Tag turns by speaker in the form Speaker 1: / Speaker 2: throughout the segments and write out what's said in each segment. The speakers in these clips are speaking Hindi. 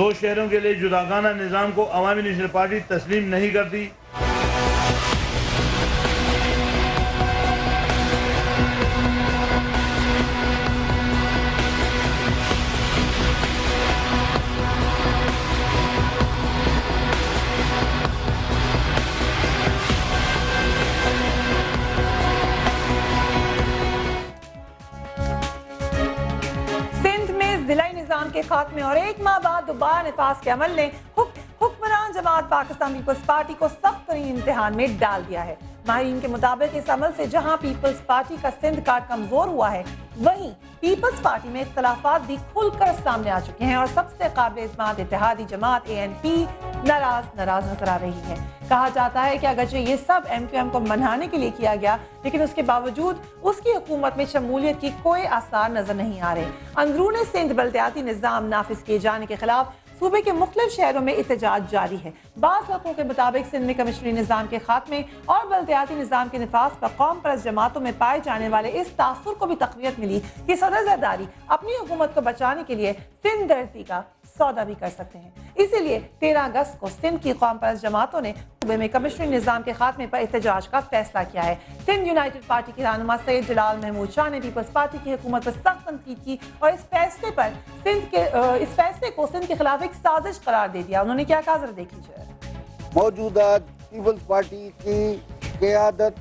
Speaker 1: दो शहरों के लिए जुदागाना निज़ाम को अवामी नेशनल पार्टी तस्लीम नहीं करती।
Speaker 2: के खात्मे और एक माह बाद दोबारा निफाज के अमल ने हुक्मरान जमात पाकिस्तान पीपल्स पार्टी को सख्त तरीन इम्तिहान में डाल दिया है। माहिरीन के मुताबिक इस अमल से जहां पीपल्स पार्टी का सिंध कार्ड कमजोर हुआ है, वहीं पीपल्स पार्टी में इख्तलाफात भी खुलकर सामने आ चुके हैं और सबसे काबिल इत्मीनान इत्तेहादी जमात ANP नाराज नजर आ रही है। कहा जाता है कि अगरचे ये सब MQM को मनाने के लिए किया गया, लेकिन उसके बावजूद उसकी हुकूमत में शमूलियत की कोई आसार नजर नहीं आ रहे। अंदरून सिंध बल्दियाती निज़ाम नाफिज किए जाने के खिलाफ सूबे के मुख्तलिफ शहरों में एहतजाज जारी है। बाज़ लोगों के मुताबिक सिंध में कमिश्नरी निज़ाम के खात्मे और बल्दियाती निज़ाम के निफाज पर कौम परस्त जमातों में पाए जाने वाले इस तासुर को भी तक़वियत मिली कि सदर ज़रदारी अपनी हुकूमत को बचाने के लिए सिंध धरती का सौदा भी कर सकते हैं। इसीलिए 13 अगस्त को सिंध की कौम परस्त जमातों ने सूबे में कमिश्नरी निज़ाम के खात्मे पर एहतजाज का फैसला किया है। सिंध यूनाइटेड पार्टी के रहनुमा सैयद जलाल महमूद शाह ने पीपल्स पार्टी की हुकूमत पर सख्त तनकीद की और इस फैसले को सिंध के खिलाफ एक साजिश करार दे दिया। उन्होंने क्या कहा, जरा देख लीजिए।
Speaker 3: मौजूदा पीपल्स पार्टी की क़यादत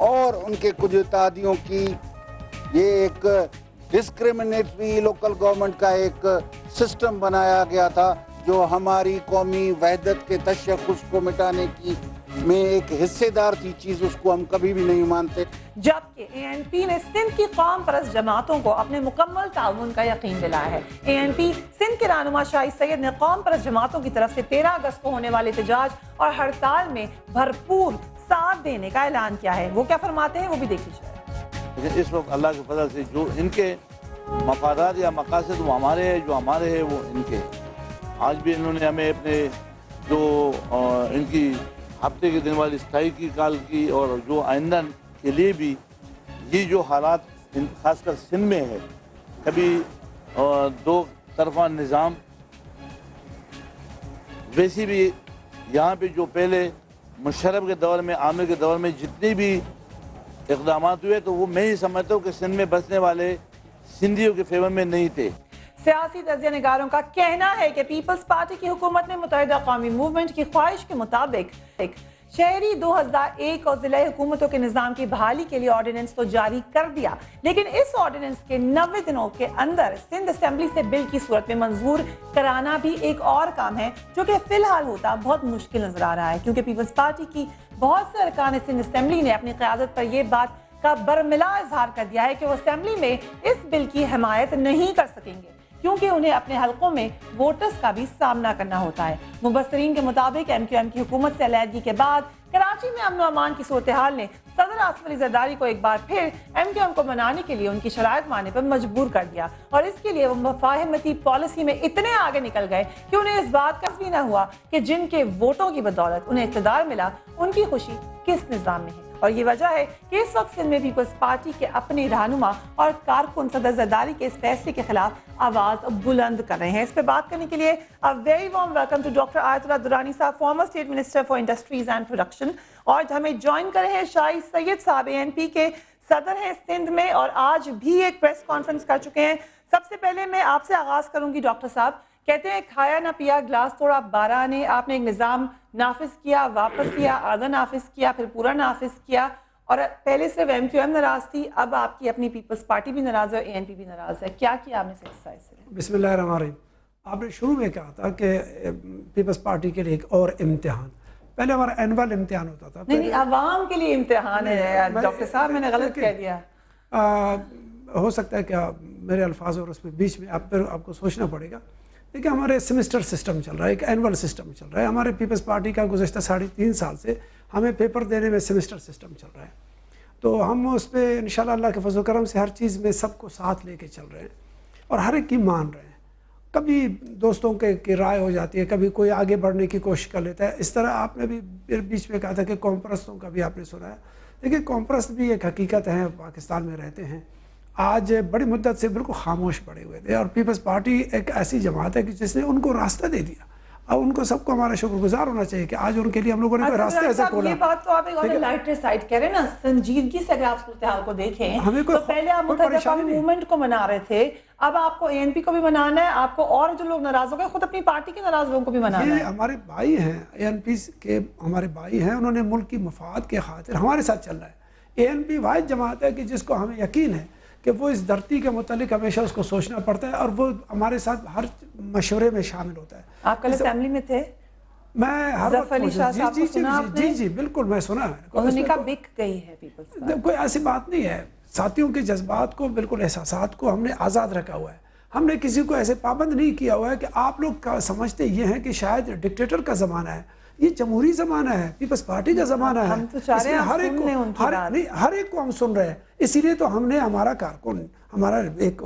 Speaker 3: और उनके कुछ इत्तेहादियों की ये एक डिस्क्रिमिनेटरी लोकल गवर्नमेंट का एक सिस्टम बनाया गया था, जो हमारी कौमी वहदत के तशख़्ख़ुस को मिटाने की में एक हिस्सेदार थी चीज़, उसको हम कभी भी नहीं मानते।
Speaker 2: जबकि ANP ने सिंध की कौम परस्त जमातों को अपने मुकम्मल ताउन का यकीन दिलाया है। ANP सिंध के रहनुमा शाही सैयद ने कौम परस्त जमातों की तरफ से 13 अगस्त को होने वाले एहतजाज और हड़ताल में भरपूर साथ देने का ऐलान किया है। वो क्या फरमाते हैं, वो भी देख लीजिए।
Speaker 1: इस वक्त अल्लाह के फजल से जो इनके मफादात या मकासद वो हमारे हैं, जो हमारे हैं वो इनके। आज भी इन्होंने हमें अपने जो इनकी हफ्ते के दिन वाली स्थाई की काल की और जो आइंदा के लिए भी ये जो हालात खासकर सिंध में है, कभी दो तरफा निज़ाम, वैसे भी यहाँ पे जो पहले मुशर्रफ के दौर में, आमिर के दौर में जितने भी इक़दाम हुए, तो वो मैं ही समझता हूँ कि सिंध में बसने वाले सिंधियों के फेवर में नहीं थे।
Speaker 2: सियासी तजिया निगारों का कहना है कि पीपल्स पार्टी की हुकूमत ने मुत्तहिदा कौमी मूवमेंट की ख्वाहिश के मुताबिक शहरी 2001 और जिला हुकूमतों के निज़ाम की बहाली के लिए ऑर्डिनेंस तो जारी कर दिया, लेकिन इस ऑर्डिनेंस के 90 दिनों के अंदर सिंध असेंबली से बिल की सूरत में मंजूर कराना भी एक और काम है, जो कि फिलहाल होता बहुत मुश्किल नजर आ रहा है, क्योंकि पीपल्स पार्टी की बहुत से अरकान सिंध असेंबली ने अपनी क़यादत पर यह बात का बरमिला इजहार कर दिया है कि वो असेंबली में इस बिल की हिमायत नहीं कर सकेंगे, क्योंकि उन्हें अपने हलकों में वोटर्स का भी सामना करना होता है। मुबस्सरीन के मुताबिक MQM की हुकूमत से अलहदगी के बाद कराची में अमन अमान की सूरत हाल ने सदर आसिफ अली जरदारी को एक बार फिर MQM को मनाने के लिए उनकी शराइत मानने पर मजबूर कर दिया, और इसके लिए वो मुफाहमती पॉलिसी में इतने आगे निकल गए कि उन्हें इस बात का भी न हुआ कि जिनके वोटों की बदौलत उन्हें इक़्तिदार मिला, उनकी खुशी किस निज़ाम में है। और ये वजह है कि इस वक्त सिंध में पीपल्स पार्टी के अपने रहनुमा और कारकुन सदर जरदारी के इस फैसले के खिलाफ आवाज बुलंद कर रहे हैं। इस पर बात करने के लिए a very warm welcome to doctor Ayatullah Durrani sahab, former state minister for industries and production, और हमें ज्वाइन कर रहे हैं शाही सैयद साहब, ANP के सदर हैं सिंध में और आज भी एक प्रेस कॉन्फ्रेंस कर चुके हैं। सबसे पहले मैं आपसे आगाज करूंगी डॉक्टर साहब, कहते हैं खाया ना पिया गिलास तोड़ा 12 ने, आपने एक निज़ाम नाफिज किया, वापस किया, आधा नाफिज किया, फिर पूरा नाफिज किया, और पहले सिर्फ MQM नाराज थी, अब आपकी अपनी पीपल्स पार्टी भी नाराज है और ANP भी नाराज है। क्या किया आपने से?
Speaker 4: बिस्मिल्लाहिर्रहमानिर्रहीम। आपने शुरू में कहा था कि पीपल्स पार्टी के लिए एक और इम्तिहान, पहले हमारा एनुअल इम्तिहान होता था।
Speaker 2: नहीं, आवाम के लिए इम्तिहान है डॉक्टर साहब, मैंने गलत कह दिया।
Speaker 4: हो सकता है क्या मेरे अल्फाज और उसमें बीच में आपको सोचना पड़ेगा। देखिए, हमारे सेमेस्टर सिस्टम चल रहा है, एक एनुअल सिस्टम चल रहा है। हमारे पीपल्स पार्टी का गुज़श्ता 3.5 साल से हमें पेपर देने में सेमेस्टर सिस्टम चल रहा है, तो हम उस पर इंशाल्लाह अल्लाह के फज़ल करम से हर चीज़ में सबको साथ लेके चल रहे हैं और हर एक की मान रहे हैं। कभी दोस्तों की राय हो जाती है, कभी कोई आगे बढ़ने की कोशिश कर लेता है। इस तरह आपने भी बीच में कहा था कि कॉम परस्तों का भी आपने सुना है। देखिए, कॉम परस्त भी एक हकीकत है, पाकिस्तान में रहते हैं आज बड़ी मुद्दत से बिल्कुल खामोश पड़े हुए थे। और पीपल्स पार्टी एक ऐसी जमात है कि जिसने उनको रास्ता दे दिया। अब उनको सबको हमारा शुक्रगुजार होना चाहिए कि आज उनके लिए हम लोगों ने कोई रास्ते ऐसे खोला।
Speaker 2: ये बात तो आप एक लाइटर साइड कह रहे हैं ना, संजीदगी से अगर आप सूरत-ए-हाल को देखें
Speaker 4: हमें
Speaker 2: तो पहले आप मुत्तहिदा कौमी मूवमेंट को मना रहे थे, अब आपको एएनपी को भी मनाना है, आपको और जो लोग नाराज हो गए खुद अपनी पार्टी के नाराज लोगों को भी मनाना
Speaker 4: ये
Speaker 2: है।
Speaker 4: हमारे भाई हैं, एएनपी के हमारे भाई हैं, उन्होंने मुल्क की मफाद के खातिर हमारे साथ चल रहा है। एएनपी वाहिद जमात है कि जिसको हमें यकीन है कि वो इस धरती के मुतालिक हमेशा उसको सोचना पड़ता है और वो हमारे साथ हर मशवरे में शामिल होता है।
Speaker 2: आप कल असेंबली में थे?
Speaker 4: मैं हर
Speaker 2: ज़फ़र अली शाह साहब को सुना आपने?
Speaker 4: जी बिल्कुल मैं सुना है।
Speaker 2: उन्होंने कहा बिक गई है पीपल्स पार्टी।
Speaker 4: कोई ऐसी बात नहीं है। साथियों के जज्बात को बिल्कुल एहसासात को हमने आज़ाद रखा हुआ है। हमने किसी को ऐसे पाबंद नहीं किया हुआ है कि आप लोग समझते ये हैं कि शायद डिक्टेटर का ज़माना है। ये जमहूरी ज़माना है, पीपल्स पार्टी का ज़माना है।
Speaker 2: हम तो चाह रहे हैं
Speaker 4: हर एक को हम सुन रहे हैं। इसीलिए तो हमने हमारा कारकुन, हमारा एक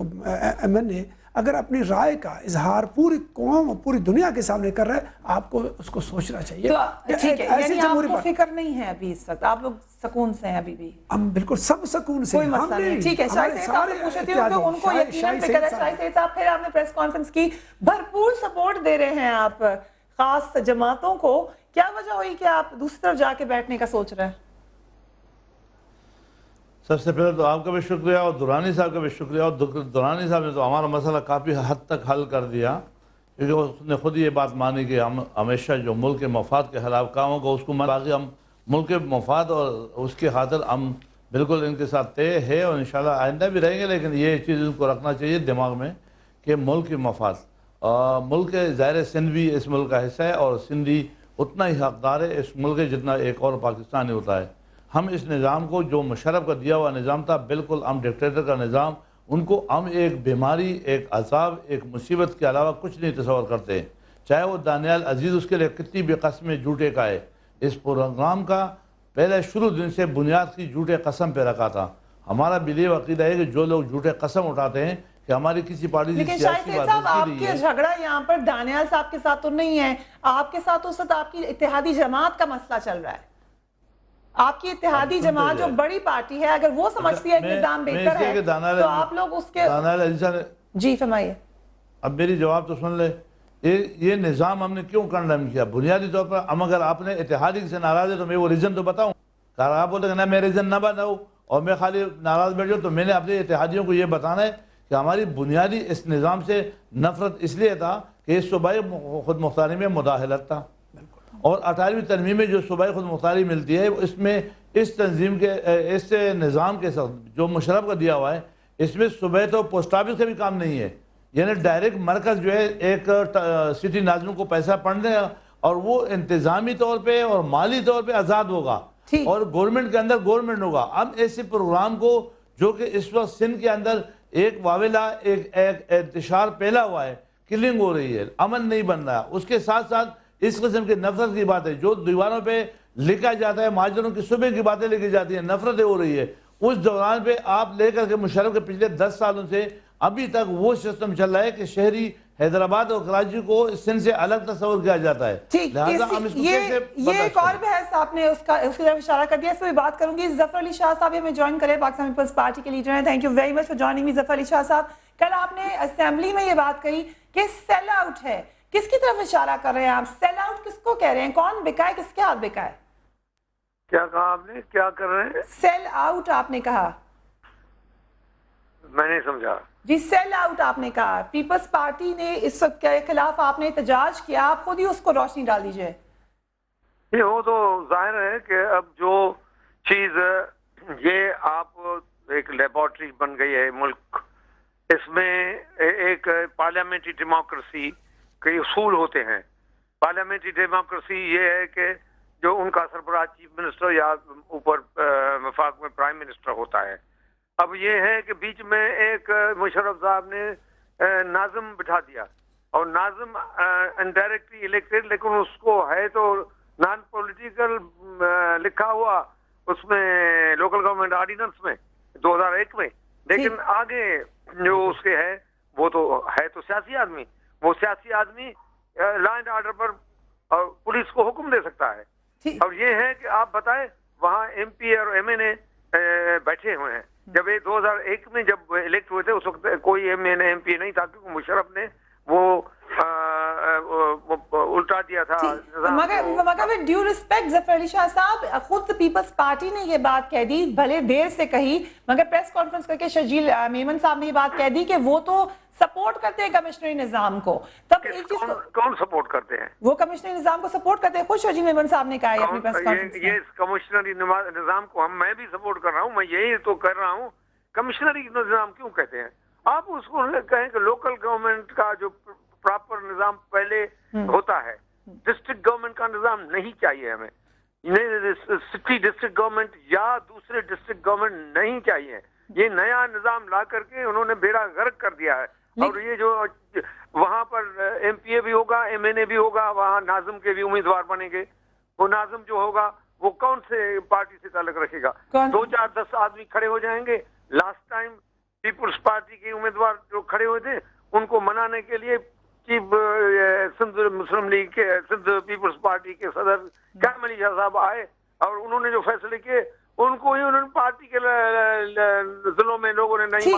Speaker 4: MNA अगर अपनी राय का इजहार पूरी कौम और पूरी दुनिया के सामने कर रहा है, आपको उसको सोचना चाहिए।
Speaker 2: तो ठीक है, यानी आपको फिक्र नहीं है अभी इस वक्त, आप लोग सुकून से हैं अभी भी?
Speaker 4: हम बिल्कुल सब सुकून से,
Speaker 2: कोई मसला नहीं। ठीक है, शाहिद सैयद साहब से पूछती हूं तो उनको यकीनन फिक्र है। शाहिद सैयद साहब, फिर आपने प्रेस कॉन्फ्रेंस की, भरपूर सपोर्ट दे रहे हैं आप खास जमातों को, क्या वजह हुई कि आप दूसरी तरफ जाके बैठने का सोच रहे हैं?
Speaker 1: सबसे पहले तो आपका भी शुक्रिया और दुरानी साहब का भी शुक्रिया। और दुरानी साहब ने तो हमारा मसला काफ़ी हद तक हल कर दिया, क्योंकि उसने खुद ये बात मानी कि हम हमेशा जो मुल्क के मफाद के खिलाफ काम होगा उसको बाकी हम मुल्क के मफाद और उसके खातिर हम बिल्कुल इनके साथ तय है और इंशाल्लाह आइंदा भी रहेंगे। लेकिन ये चीज़ इनको रखना चाहिए दिमाग में कि मुल्क के मफाद, मुल्क के ज़ाहिर सिंध भी इस मुल्क का हिस्सा है और सिंधी उतना ही हकदार है इस मुल्क के जितना एक और पाकिस्तानी होता है। हम इस निज़ाम को जो मुशर्रफ का दिया हुआ निज़ाम था, बिल्कुल हम डिक्टेटर का निज़ाम, उनको हम एक बीमारी, एक अजाब, एक मुसीबत के अलावा कुछ नहीं तस्वर करते। चाहे वो दानियाल अजीज़ उसके लिए कितनी भी कस्में झूठे का है, इस प्रोग्राम का पहले शुरू दिन से बुनियाद की झूठे कसम पे रखा था। हमारा बिलीव अकीदा है कि जो लोग झूठे कसम उठाते हैं कि हमारी किसी पार्टी से
Speaker 2: लेकिन शाहिद सैयद साहब, आपके झगड़ा यहाँ पर दानियाल साहब के साथ तो नहीं है, आपके साथ उस वक्त आपकी इत्तेहादी जमात का मसला चल रहा है। आपकी इत्तेहादी जमात जो बड़ी पार्टी है, अगर वो समझती है कि निजाम बेहतर है तो आप लोग उसके जी फरमाइए।
Speaker 1: अब मेरी जवाब तो सुन ले। ये निज़ाम हमने क्यों कंडेम किया? बुनियादी तौर पर हम अगर आपने इत्तेहादी से नाराज है तो मैं वो रीज़न तो बताऊँ। अगर आप बोलते ना मैं रीज़न ना बताऊँ और मैं खाली नाराज़ बैठ जाऊँ, तो मैंने अपने इत्तेहादियों को ये बताना है कि हमारी बुनियादी इस निज़ाम से नफरत इसलिए था कि इस सूबाई खुद मुख्तारी में मुदाखलत था और 18वीं तरमीम में जो सूबाई खुद मुख्तारी मिलती है इसमें इस तंजीम के इस निज़ाम के साथ जो मुशर्रफ का दिया हुआ है, इसमें सूबे तो पोस्ट ऑफिस का भी काम नहीं है। यानी डायरेक्ट मरकज़ जो है एक सिटी नाज़िम को पैसा पढ़ने और वो इंतज़ामी तौर पर और माली तौर पर आज़ाद होगा और गवर्नमेंट के अंदर गवर्नमेंट होगा। अब ऐसे प्रोग्राम को जो कि इस वक्त सिंध के अंदर एक वावेला एक इंतशार फैला हुआ है, किलिंग हो रही है, अमन नहीं बन रहा, उसके साथ साथ इस किस्म की नफरत की बात है जो दीवारों पे लिखा जाता है, महाजरों की सुबह की बातें लिखी जाती है, नफरतें हो रही है। उस दौरान पे आप लेकर के मुशर्रफ के पिछले 10 सालों से अभी तक वो सिस्टम चल रहा है कि शहरी हैदराबाद और कराची को सिंध से अलग तस्वर किया जाता है।
Speaker 2: ये एक और बहस आपने उसकी तरफ इशारा कर दिया, इस पर बात करूंगी। ज़फ़र अली शाह साहब हमें ज्वाइन करें, पाकिस्तान पीपल्स पार्टी के लीडर हैं। Thank you very much for joining me Zafar Ali Shah साहब। कल आपने असेंबली में ये बात कही कि सेल आउट है, किसकी तरफ इशारा कर रहे हैं आप? सेल आउट किसको कह रहे हैं? कौन बिका है, किसके हाथ बिका है?
Speaker 5: क्या कहा आपने? क्या कर रहे हैं?
Speaker 2: सेल आउट आपने कहा।
Speaker 5: मैं नहीं समझा
Speaker 2: जी। सेल आउट आपने कहा, पीपल्स पार्टी ने इस के खिलाफ आपने एहतजाज किया, आप खुद ही उसको रोशनी डाल दीजिए।
Speaker 5: ये वो तो जाहिर है कि अब जो चीज ये आप एक लेबोरेटरी बन गई है मुल्क, इसमें एक पार्लियामेंट्री डेमोक्रेसी के उसूल होते हैं। पार्लियामेंट्री डेमोक्रेसी ये है कि जो उनका सरबराह चीफ मिनिस्टर या ऊपर वफाक में प्राइम मिनिस्टर होता है। अब ये है कि बीच में एक मुशर्रफ साहब ने नाज़िम बिठा दिया और नाज़िम इनडायरेक्टली इलेक्टेड, लेकिन उसको है तो नॉन पॉलिटिकल लिखा हुआ उसमें लोकल गवर्नमेंट ऑर्डिनेंस में 2001 में, लेकिन आगे जो उसके है वो तो है तो सियासी आदमी। वो सियासी आदमी लॉ एंड ऑर्डर पर और पुलिस को हुक्म दे सकता है। और ये है कि आप बताएं वहाँ MP और MNA बैठे हुए हैं, जब ये 2001 में जब इलेक्ट हुए थे उस वक्त कोई एमपी नहीं था, क्योंकि मुशर्रफ ने वो उल्टा दिया था निज़ाम को।
Speaker 2: मगर with due respect Zafar Ali Shah साहब, खुद पीपल्स पार्टी ने ये बात कह दी, भले देर से कही, मगर प्रेस कॉन्फ्रेंस करके शजील मेमन साहब ने ये बात कह दी कि वो तो सपोर्ट करते हैं कमिश्नरी निजाम को। तब एक चीज
Speaker 5: कौन सपोर्ट करते हैं?
Speaker 2: वो कमिश्नरी निजाम को सपोर्ट करते हैं, खुद शजील मेमन साहब ने कहा है अपनी प्रेस कॉन्फ्रेंस में।
Speaker 5: ये कमिश्नरी निजाम को मैं भी सपोर्ट कर रहा हूँ, मैं यही तो कर रहा हूँ। कमिश्नरी निजाम क्यों कहते हैं? आप उसको कहें कि लोकल गवर्नमेंट का जो प्रॉपर निजाम पहले होता है, डिस्ट्रिक्ट गवर्नमेंट का निजाम नहीं चाहिए हमें। सिटी डिस्ट्रिक्ट गवर्नमेंट या दूसरे डिस्ट्रिक्ट गवर्नमेंट नहीं चाहिए। ये नया निजाम ला करके उन्होंने बेड़ा गर्क कर दिया है। और ये जो वहां पर एमपीए भी होगा, एमएनए भी होगा, वहां नाजिम के भी उम्मीदवार बनेंगे। वो नाजिम जो होगा वो कौन से पार्टी से ताल्लुक रखेगा? 2, 4, 10 आदमी खड़े हो जाएंगे। लास्ट टाइम पीपुल्स पार्टी के उम्मीदवार जो खड़े हुए थे उनको मनाने के लिए चीफ सिंध मुस्लिम लीग के, सिंध पीपुल्स पार्टी के सदर कायम अली शाह साहब आए और उन्होंने जो फैसले किए उनको ही उन्होंने पार्टी के जिलों में लोगों ने नहीं माना।